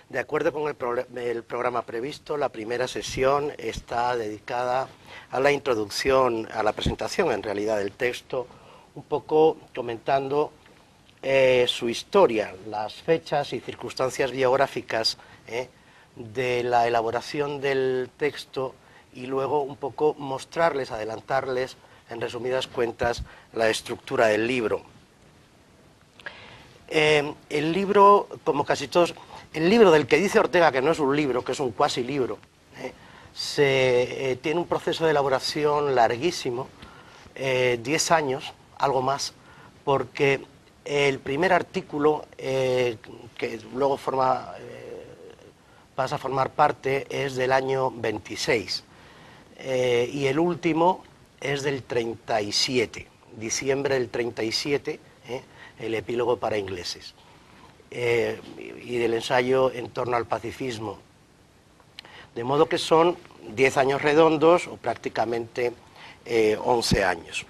De acuerdo con el programa previsto, la primera sesión está dedicada a la introducción, a la presentación en realidad del texto, un poco comentando su historia, las fechas y circunstancias biográficas de la elaboración del texto y luego un poco mostrarles, adelantarles, en resumidas cuentas, la estructura del libro. El libro, como casi todos, el libro del que dice Ortega que no es un libro, que es un cuasi libro, tiene un proceso de elaboración larguísimo, 10 años, algo más, porque el primer artículo, que luego pasa a formar parte, es del año 26, y el último es del 37, diciembre del 37, el epílogo para ingleses, y del ensayo en torno al pacifismo. De modo que son 10 años redondos o prácticamente 11 años.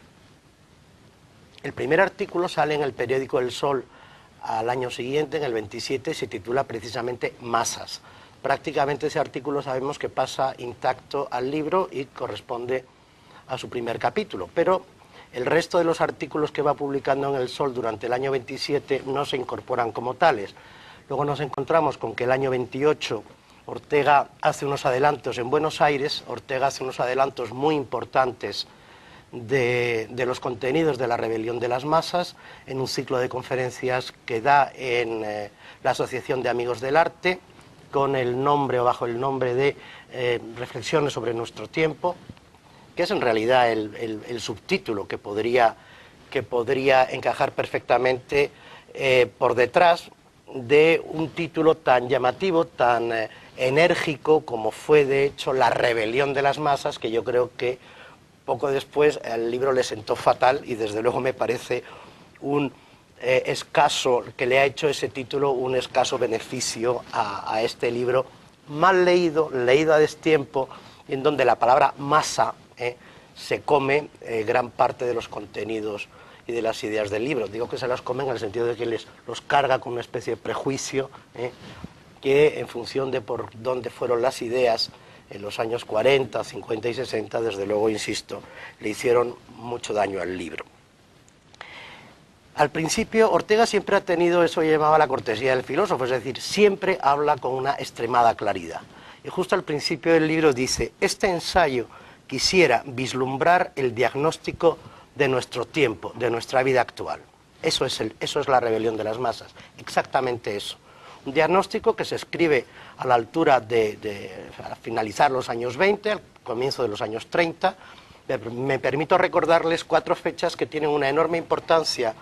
El primer artículo sale en el periódico El Sol al año siguiente, en el 27, se titula precisamente Masas. Prácticamente ese artículo sabemos que pasa intacto al libro y corresponde a su primer capítulo, pero el resto de los artículos que va publicando en El Sol durante el año 27 no se incorporan como tales. Luego nos encontramos con que el año 28 Ortega hace unos adelantos en Buenos Aires, Ortega hace unos adelantos muy importantes de los contenidos de la rebelión de las masas en un ciclo de conferencias que da en la Asociación de Amigos del Arte, con el nombre o bajo el nombre de Reflexiones sobre nuestro tiempo, que es en realidad el subtítulo que podría encajar perfectamente por detrás de un título tan llamativo, tan enérgico como fue de hecho La rebelión de las masas, que yo creo que poco después al libro le sentó fatal y desde luego me parece un escaso, que le ha hecho ese título un escaso beneficio a este libro, mal leído, leído a destiempo, en donde la palabra masa se come gran parte de los contenidos y de las ideas del libro. Digo que se las comen en el sentido de que los carga con una especie de prejuicio que en función de por dónde fueron las ideas en los años 40, 50 y 60, desde luego, insisto, le hicieron mucho daño al libro. Al principio, Ortega siempre ha tenido eso que llamaba la cortesía del filósofo, es decir, siempre habla con una extremada claridad. Y justo al principio del libro dice: este ensayo quisiera vislumbrar el diagnóstico de nuestro tiempo, de nuestra vida actual. Eso es la rebelión de las masas, exactamente eso. Un diagnóstico que se escribe a la altura a finalizar los años 20, al comienzo de los años 30. Me permito recordarles 4 fechas que tienen una enorme importancia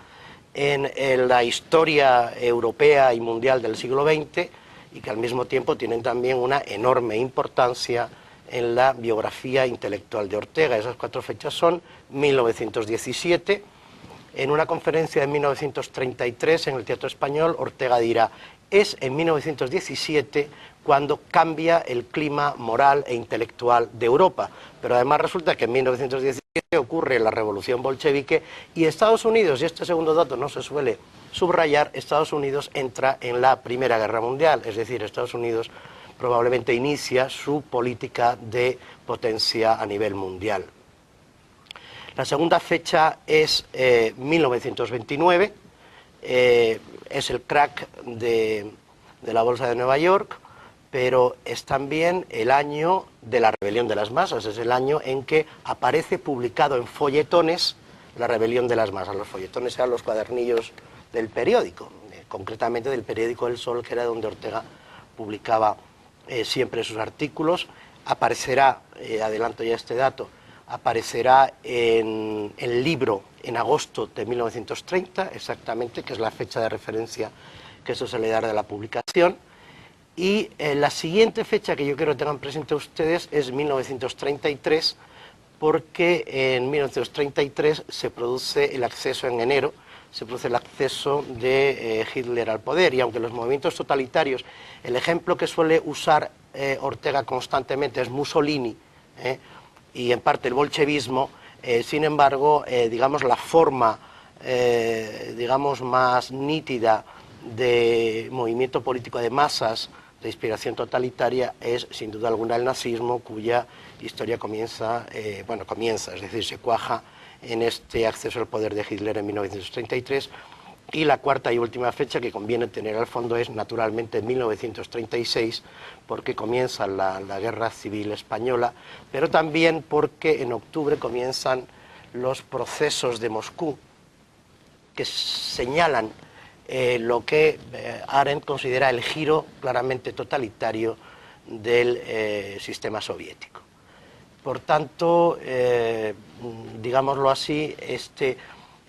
en la historia europea y mundial del siglo XX y que al mismo tiempo tienen también una enorme importancia en la biografía intelectual de Ortega. Esas 4 fechas son 1917, en una conferencia de 1933 en el Teatro Español, Ortega dirá: es en 1917 cuando cambia el clima moral e intelectual de Europa. Pero además resulta que en 1917 ocurre la revolución bolchevique y Estados Unidos, y este segundo dato no se suele subrayar, Estados Unidos entra en la Primera Guerra Mundial, es decir, Estados Unidos probablemente inicia su política de potencia a nivel mundial. La segunda fecha es 1929, es el crack de la Bolsa de Nueva York, pero es también el año de la rebelión de las masas, es el año en que aparece publicado en folletones la rebelión de las masas. Los folletones eran los cuadernillos del periódico, concretamente del periódico El Sol, que era donde Ortega publicaba siempre sus artículos. Aparecerá, adelanto ya este dato, aparecerá en el libro en agosto de 1930, exactamente, que es la fecha de referencia que eso se le da de la publicación. Y la siguiente fecha que yo quiero que tengan presente ustedes es 1933, porque en 1933 se produce el acceso en enero, se produce el acceso de Hitler al poder. Y aunque los movimientos totalitarios, el ejemplo que suele usar Ortega constantemente es Mussolini, y en parte el bolchevismo, sin embargo, digamos, la forma digamos, más nítida de movimiento político de masas de inspiración totalitaria es sin duda alguna el nazismo, cuya historia comienza, es decir, se cuaja en este acceso al poder de Hitler en 1933, y la cuarta y última fecha que conviene tener al fondo es naturalmente 1936, porque comienza la Guerra Civil Española, pero también porque en octubre comienzan los procesos de Moscú, que señalan lo que Arendt considera el giro claramente totalitario del sistema soviético. Por tanto, digámoslo así,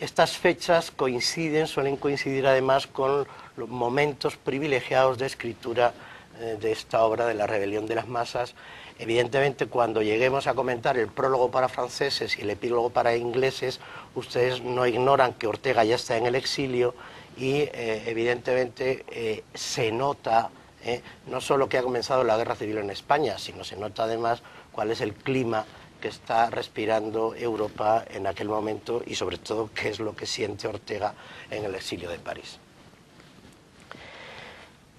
estas fechas suelen coincidir además con los momentos privilegiados de escritura de esta obra de la rebelión de las masas. Evidentemente, cuando lleguemos a comentar el prólogo para franceses y el epílogo para ingleses, ustedes no ignoran que Ortega ya está en el exilio y evidentemente se nota no solo que ha comenzado la guerra civil en España, sino se nota además cuál es el clima que está respirando Europa en aquel momento y sobre todo qué es lo que siente Ortega en el exilio de París.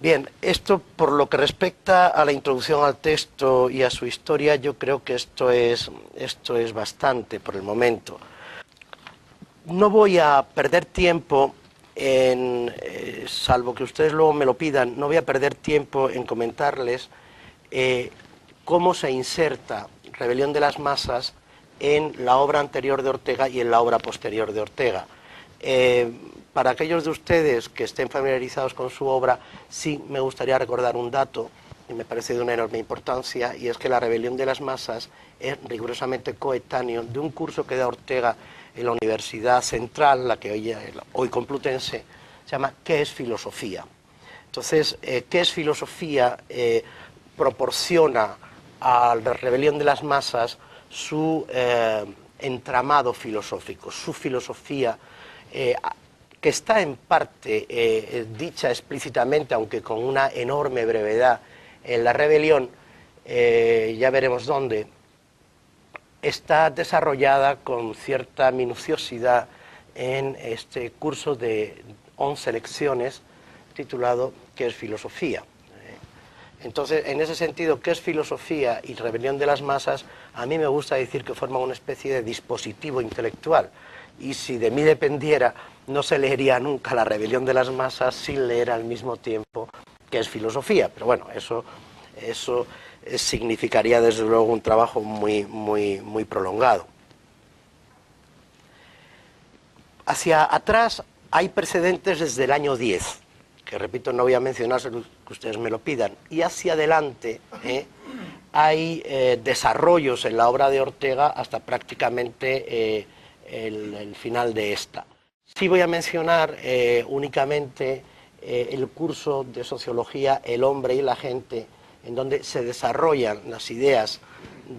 Bien, esto por lo que respecta a la introducción al texto y a su historia, yo creo que esto es bastante por el momento. No voy a perder tiempo salvo que ustedes luego me lo pidan, no voy a perder tiempo en comentarles cómo se inserta Rebelión de las Masas en la obra anterior de Ortega y en la obra posterior de Ortega. Para aquellos de ustedes que estén familiarizados con su obra, sí me gustaría recordar un dato que me parece de una enorme importancia, y es que la Rebelión de las Masas es rigurosamente coetáneo de un curso que da Ortega en la Universidad Central, la que hoy Complutense, se llama ¿Qué es filosofía? Entonces, ¿qué es filosofía? Proporciona a la Rebelión de las Masas su entramado filosófico, su filosofía, que está en parte dicha explícitamente, aunque con una enorme brevedad, en la Rebelión, ya veremos dónde, está desarrollada con cierta minuciosidad en este curso de 11 lecciones titulado ¿Qué es filosofía? Entonces, en ese sentido, ¿qué es filosofía y Rebelión de las Masas? A mí me gusta decir que forman una especie de dispositivo intelectual, y si de mí dependiera, no se leería nunca la Rebelión de las Masas sin leer al mismo tiempo ¿Qué es filosofía? Pero bueno, eso significaría desde luego un trabajo muy prolongado. Hacia atrás hay precedentes desde el año 10, que repito, no voy a mencionar, que ustedes me lo pidan, y hacia adelante hay desarrollos en la obra de Ortega hasta prácticamente el final de esta. Sí voy a mencionar únicamente el curso de sociología El hombre y la gente, en donde se desarrollan las ideas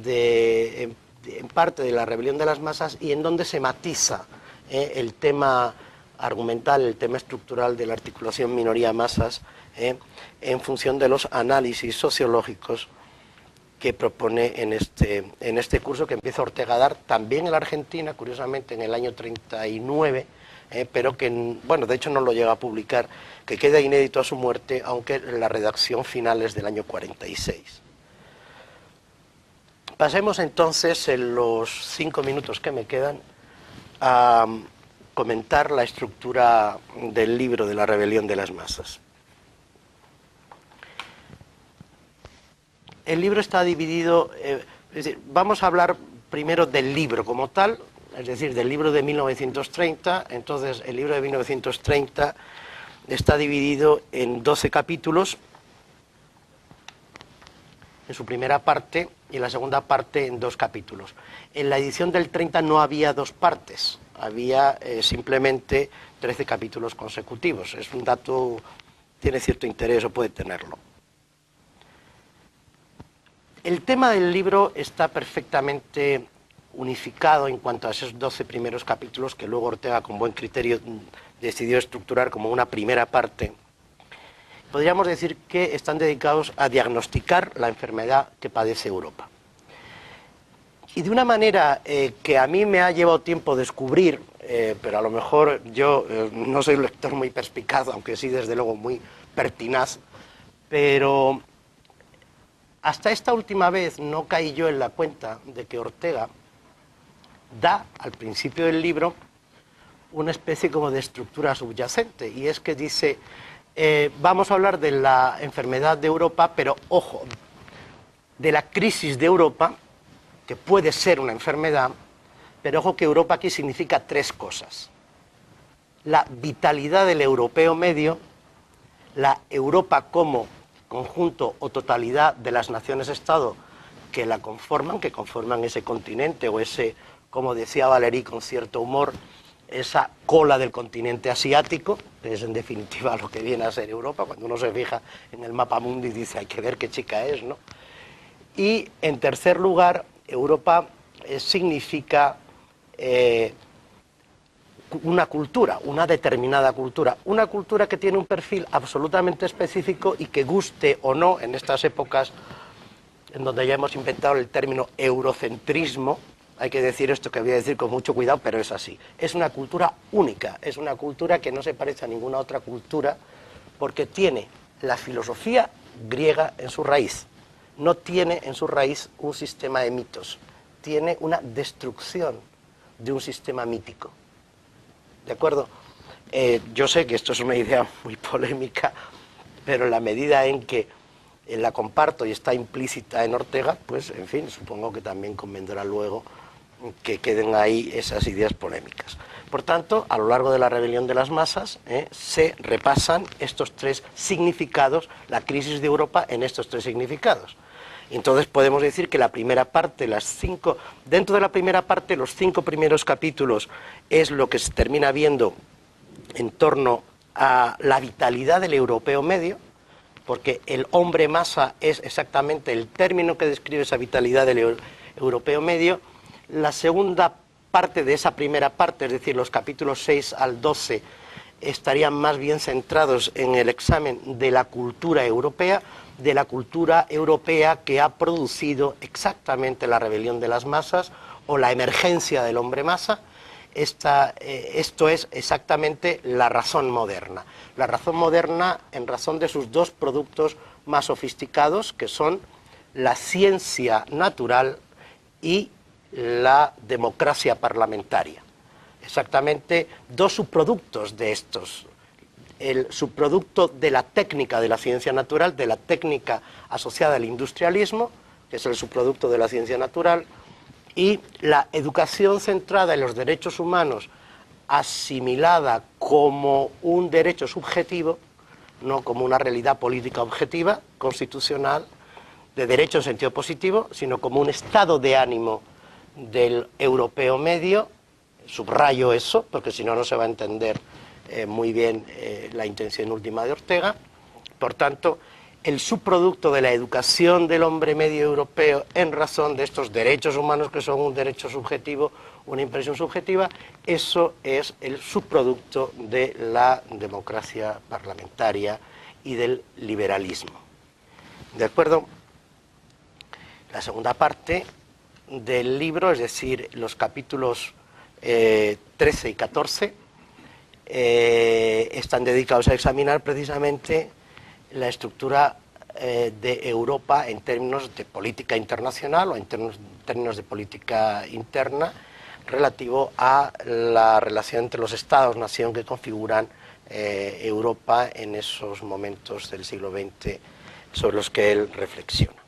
en parte de la Rebelión de las Masas y en donde se matiza el tema argumental, el tema estructural de la articulación minoría-masas en función de los análisis sociológicos que propone en este curso que empieza Ortega a dar también en la Argentina, curiosamente en el año 39, pero que, bueno, de hecho no lo llega a publicar, que queda inédito a su muerte, aunque la redacción final es del año 46. Pasemos entonces, en los 5 minutos que me quedan, a comentar la estructura del libro de la Rebelión de las Masas. El libro está dividido, es decir, vamos a hablar primero del libro como tal, es decir, del libro de 1930. Entonces, el libro de 1930 está dividido en 12 capítulos, en su primera parte, y en la segunda parte en 2 capítulos. En la edición del 30 no había 2 partes, había simplemente 13 capítulos consecutivos. Es un dato, tiene cierto interés o puede tenerlo. El tema del libro está perfectamente unificado en cuanto a esos 12 primeros capítulos que luego Ortega, con buen criterio, decidió estructurar como una primera parte. Podríamos decir que están dedicados a diagnosticar la enfermedad que padece Europa. Y de una manera que a mí me ha llevado tiempo descubrir, pero a lo mejor yo no soy un lector muy perspicaz, aunque sí desde luego muy pertinaz, pero hasta esta última vez no caí yo en la cuenta de que Ortega da al principio del libro una especie como de estructura subyacente, y es que dice, vamos a hablar de la enfermedad de Europa, pero ojo, de la crisis de Europa, que puede ser una enfermedad, pero ojo que Europa aquí significa tres cosas: la vitalidad del europeo medio, la Europa como conjunto o totalidad de las naciones-estado que la conforman, que conforman ese continente, o ese, como decía Valéry con cierto humor, esa cola del continente asiático, que es en definitiva lo que viene a ser Europa. Cuando uno se fija en el mapa mundi dice, hay que ver qué chica es, ¿no? Y en tercer lugar, Europa significa una cultura, una determinada cultura, una cultura que tiene un perfil absolutamente específico y que, guste o no, en estas épocas en donde ya hemos inventado el término eurocentrismo, hay que decir esto que voy a decir con mucho cuidado, pero es así. Es una cultura única, es una cultura que no se parece a ninguna otra cultura porque tiene la filosofía griega en su raíz, no tiene en su raíz un sistema de mitos, tiene una destrucción de un sistema mítico. ¿De acuerdo? Yo sé que esto es una idea muy polémica, pero en la medida en que la comparto y está implícita en Ortega, pues, en fin, supongo que también convendrá luego que queden ahí esas ideas polémicas. Por tanto, a lo largo de la rebelión de las masas se repasan estos tres significados, la crisis de Europa en estos tres significados. Entonces podemos decir que la primera parte, dentro de la primera parte, los 5 primeros capítulos es lo que se termina viendo en torno a la vitalidad del europeo medio, porque el hombre masa es exactamente el término que describe esa vitalidad del europeo medio. La segunda parte de esa primera parte, es decir, los capítulos 6 al 12, estarían más bien centrados en el examen de la cultura europea que ha producido exactamente la rebelión de las masas o la emergencia del hombre masa. Esto es exactamente la razón moderna. La razón moderna en razón de sus dos productos más sofisticados, que son la ciencia natural y la democracia parlamentaria. Exactamente dos subproductos de estos. El subproducto de la técnica de la ciencia natural, de la técnica asociada al industrialismo, que es el subproducto de la ciencia natural, y la educación centrada en los derechos humanos, asimilada como un derecho subjetivo, no como una realidad política objetiva, constitucional, de derecho en sentido positivo, sino como un estado de ánimo del europeo medio. Subrayo eso, porque si no, no se va a entender muy bien la intención última de Ortega. Por tanto, el subproducto de la educación del hombre medio europeo en razón de estos derechos humanos, que son un derecho subjetivo, una impresión subjetiva, eso es el subproducto de la democracia parlamentaria y del liberalismo. ¿De acuerdo? La segunda parte del libro, es decir, los capítulos 13 y 14, están dedicados a examinar precisamente la estructura de Europa en términos de política internacional o en términos de política interna relativo a la relación entre los estados-nación que configuran Europa en esos momentos del siglo XX sobre los que él reflexiona.